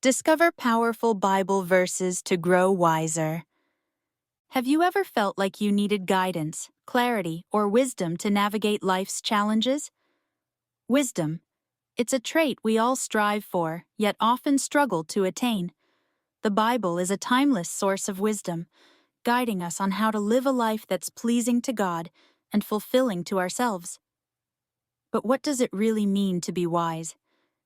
Discover powerful Bible verses to grow wiser. Have you ever felt like you needed guidance, clarity, or wisdom to navigate life's challenges? Wisdom. It's a trait we all strive for, yet often struggle to attain. The Bible is a timeless source of wisdom, guiding us on how to live a life that's pleasing to God and fulfilling to ourselves. But what does it really mean to be wise?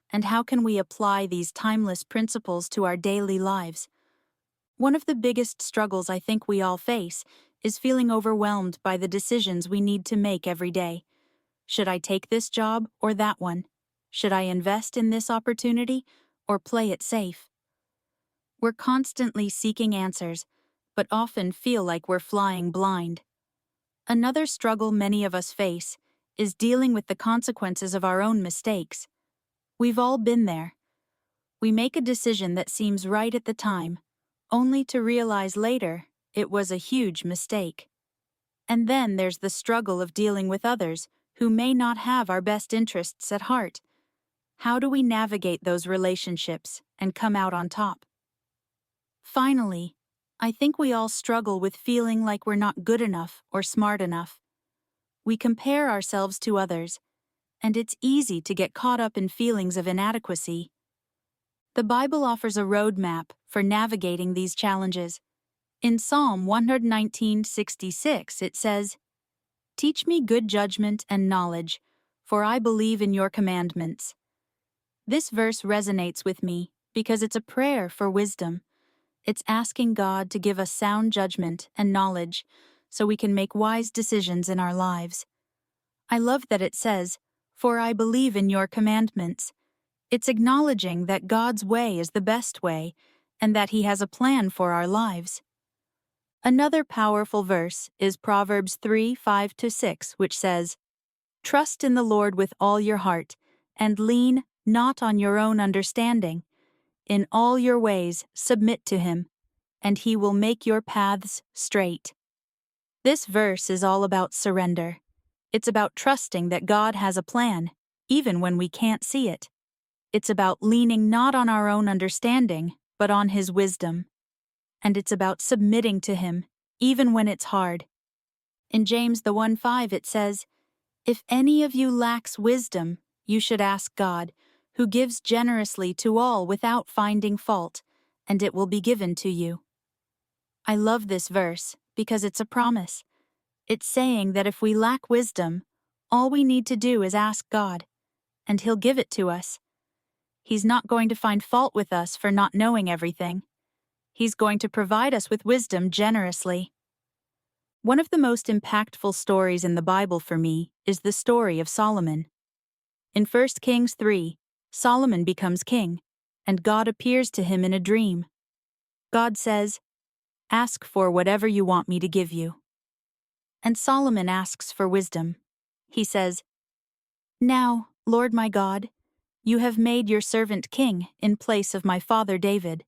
And how can we apply these timeless principles to our daily lives? One of the biggest struggles I think we all face is feeling overwhelmed by the decisions we need to make every day. Should I take this job or that one? Should I invest in this opportunity or play it safe? We're constantly seeking answers, but often feel like we're flying blind. Another struggle many of us face is dealing with the consequences of our own mistakes. We've all been there. We make a decision that seems right at the time, only to realize later it was a huge mistake. And then there's the struggle of dealing with others who may not have our best interests at heart. How do we navigate those relationships and come out on top? Finally, I think we all struggle with feeling like we're not good enough or smart enough. We compare ourselves to others, and it's easy to get caught up in feelings of inadequacy. The Bible offers a roadmap for navigating these challenges. In Psalm 119:66, it says, "Teach me good judgment and knowledge, for I believe in your commandments." This verse resonates with me because it's a prayer for wisdom. It's asking God to give us sound judgment and knowledge so we can make wise decisions in our lives. I love that it says, "For I believe in your commandments." It's acknowledging that God's way is the best way and that He has a plan for our lives. Another powerful verse is Proverbs 3:5-6, which says, "Trust in the Lord with all your heart, and lean not on your own understanding. In all your ways submit to Him, and He will make your paths straight." This verse is all about surrender. It's about trusting that God has a plan, even when we can't see it. It's about leaning not on our own understanding, but on His wisdom. And it's about submitting to Him, even when it's hard. In James 1:5 it says, "If any of you lacks wisdom, you should ask God, who gives generously to all without finding fault, and it will be given to you." I love this verse because it's a promise. It's saying that if we lack wisdom, all we need to do is ask God, and He'll give it to us. He's not going to find fault with us for not knowing everything. He's going to provide us with wisdom generously. One of the most impactful stories in the Bible for me is the story of Solomon. In 1 Kings 3, Solomon becomes king, and God appears to him in a dream. God says, "Ask for whatever you want me to give you." And Solomon asks for wisdom. He says, "Now, Lord my God, you have made your servant king in place of my father David.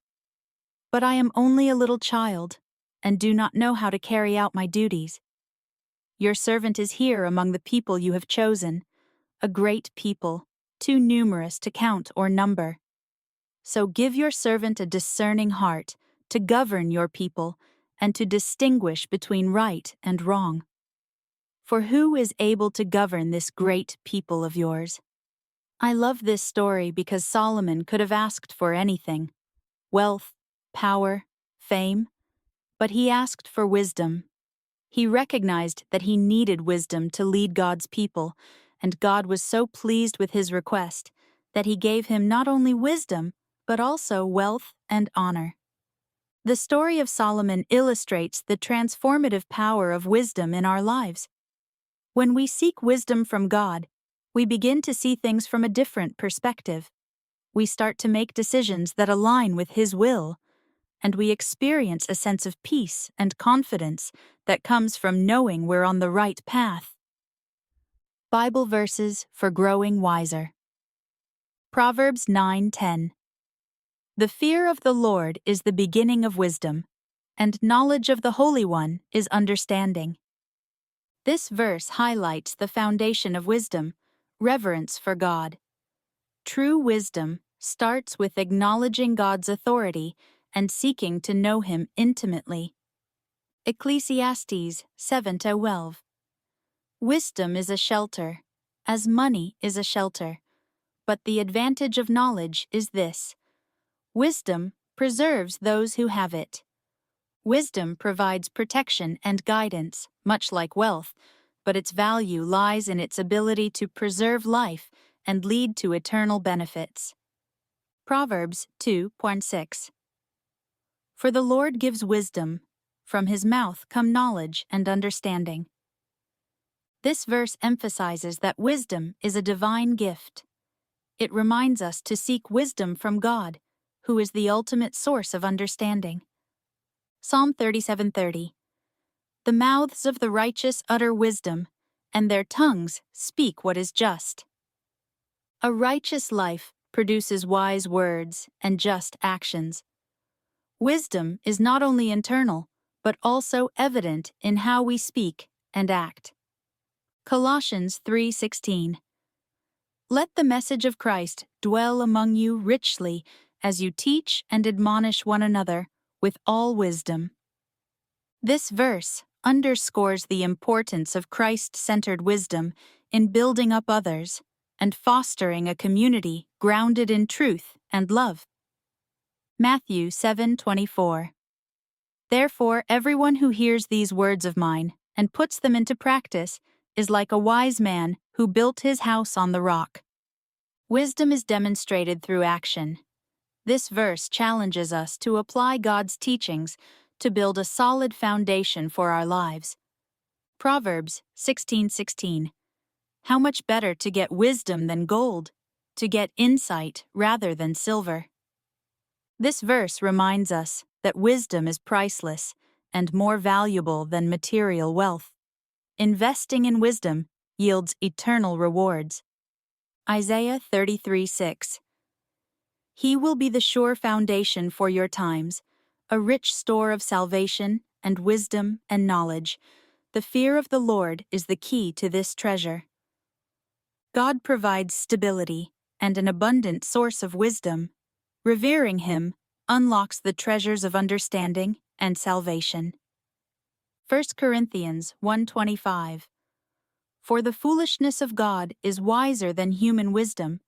But I am only a little child, and do not know how to carry out my duties. Your servant is here among the people you have chosen, a great people, too numerous to count or number. So give your servant a discerning heart to govern your people and to distinguish between right and wrong. For who is able to govern this great people of yours?" I love this story because Solomon could have asked for anything: wealth, power, fame. But he asked for wisdom. He recognized that he needed wisdom to lead God's people, and God was so pleased with his request that He gave him not only wisdom, but also wealth and honor. The story of Solomon illustrates the transformative power of wisdom in our lives. When we seek wisdom from God, we begin to see things from a different perspective. We start to make decisions that align with His will, and we experience a sense of peace and confidence that comes from knowing we're on the right path. Bible verses for growing wiser. Proverbs 9:10. "The fear of the Lord is the beginning of wisdom, and knowledge of the Holy One is understanding." This verse highlights the foundation of wisdom: reverence for God. True wisdom starts with acknowledging God's authority and seeking to know Him intimately. Ecclesiastes 7:12. Wisdom is a shelter, as money is a shelter. But the advantage of knowledge is this: wisdom preserves those who have it. Wisdom provides protection and guidance, much like wealth, but its value lies in its ability to preserve life and lead to eternal benefits. Proverbs 2:6. For the Lord gives wisdom, from His mouth come knowledge and understanding. This verse emphasizes that wisdom is a divine gift. It reminds us to seek wisdom from God, who is the ultimate source of understanding. Psalm 37:30. The mouths of the righteous utter wisdom, and their tongues speak what is just. A righteous life produces wise words and just actions. Wisdom is not only internal, but also evident in how we speak and act. Colossians 3:16. Let the message of Christ dwell among you richly as you teach and admonish one another with all wisdom. This verse underscores the importance of Christ-centered wisdom in building up others and fostering a community grounded in truth and love. Matthew 7:24. Therefore, everyone who hears these words of mine and puts them into practice is like a wise man who built his house on the rock. Wisdom is demonstrated through action. This verse challenges us to apply God's teachings to build a solid foundation for our lives. Proverbs 16:16. How much better to get wisdom than gold, to get insight rather than silver. This verse reminds us that wisdom is priceless and more valuable than material wealth. Investing in wisdom yields eternal rewards. Isaiah 33:6. He will be the sure foundation for your times, a rich store of salvation and wisdom and knowledge. The fear of the Lord is the key to this treasure. God provides stability and an abundant source of wisdom. Revering Him unlocks the treasures of understanding and salvation. 1 Corinthians 1:25. For the foolishness of God is wiser than human wisdom,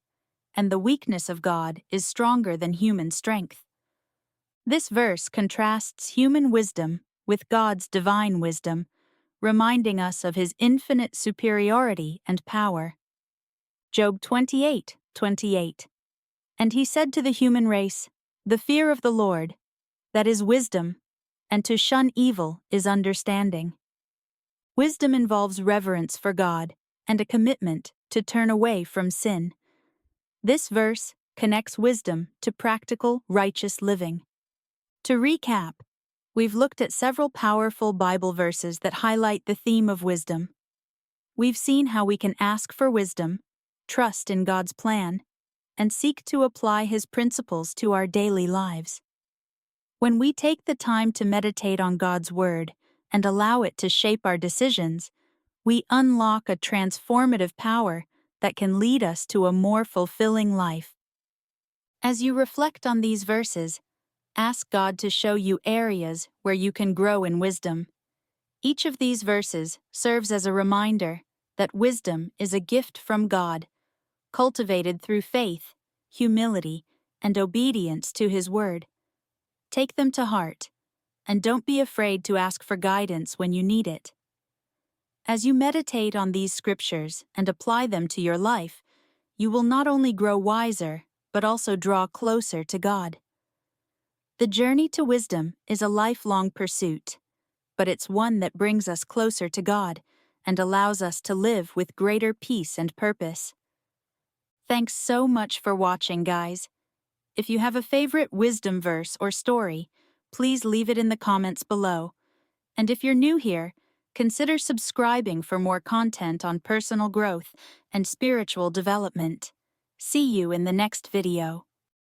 and the weakness of God is stronger than human strength. This verse contrasts human wisdom with God's divine wisdom, reminding us of His infinite superiority and power. Job 28:28. And He said to the human race, the fear of the Lord, that is wisdom, and to shun evil is understanding. Wisdom involves reverence for God and a commitment to turn away from sin. This verse connects wisdom to practical, righteous living. To recap, we've looked at several powerful Bible verses that highlight the theme of wisdom. We've seen how we can ask for wisdom, trust in God's plan, and seek to apply His principles to our daily lives. When we take the time to meditate on God's Word and allow it to shape our decisions, we unlock a transformative power that can lead us to a more fulfilling life. As you reflect on these verses, ask God to show you areas where you can grow in wisdom. Each of these verses serves as a reminder that wisdom is a gift from God, cultivated through faith, humility, and obedience to His Word. Take them to heart, and don't be afraid to ask for guidance when you need it. As you meditate on these scriptures and apply them to your life, you will not only grow wiser, but also draw closer to God. The journey to wisdom is a lifelong pursuit, but it's one that brings us closer to God and allows us to live with greater peace and purpose. Thanks so much for watching, guys. If you have a favorite wisdom verse or story, please leave it in the comments below. And if you're new here, consider subscribing for more content on personal growth and spiritual development. See you in the next video.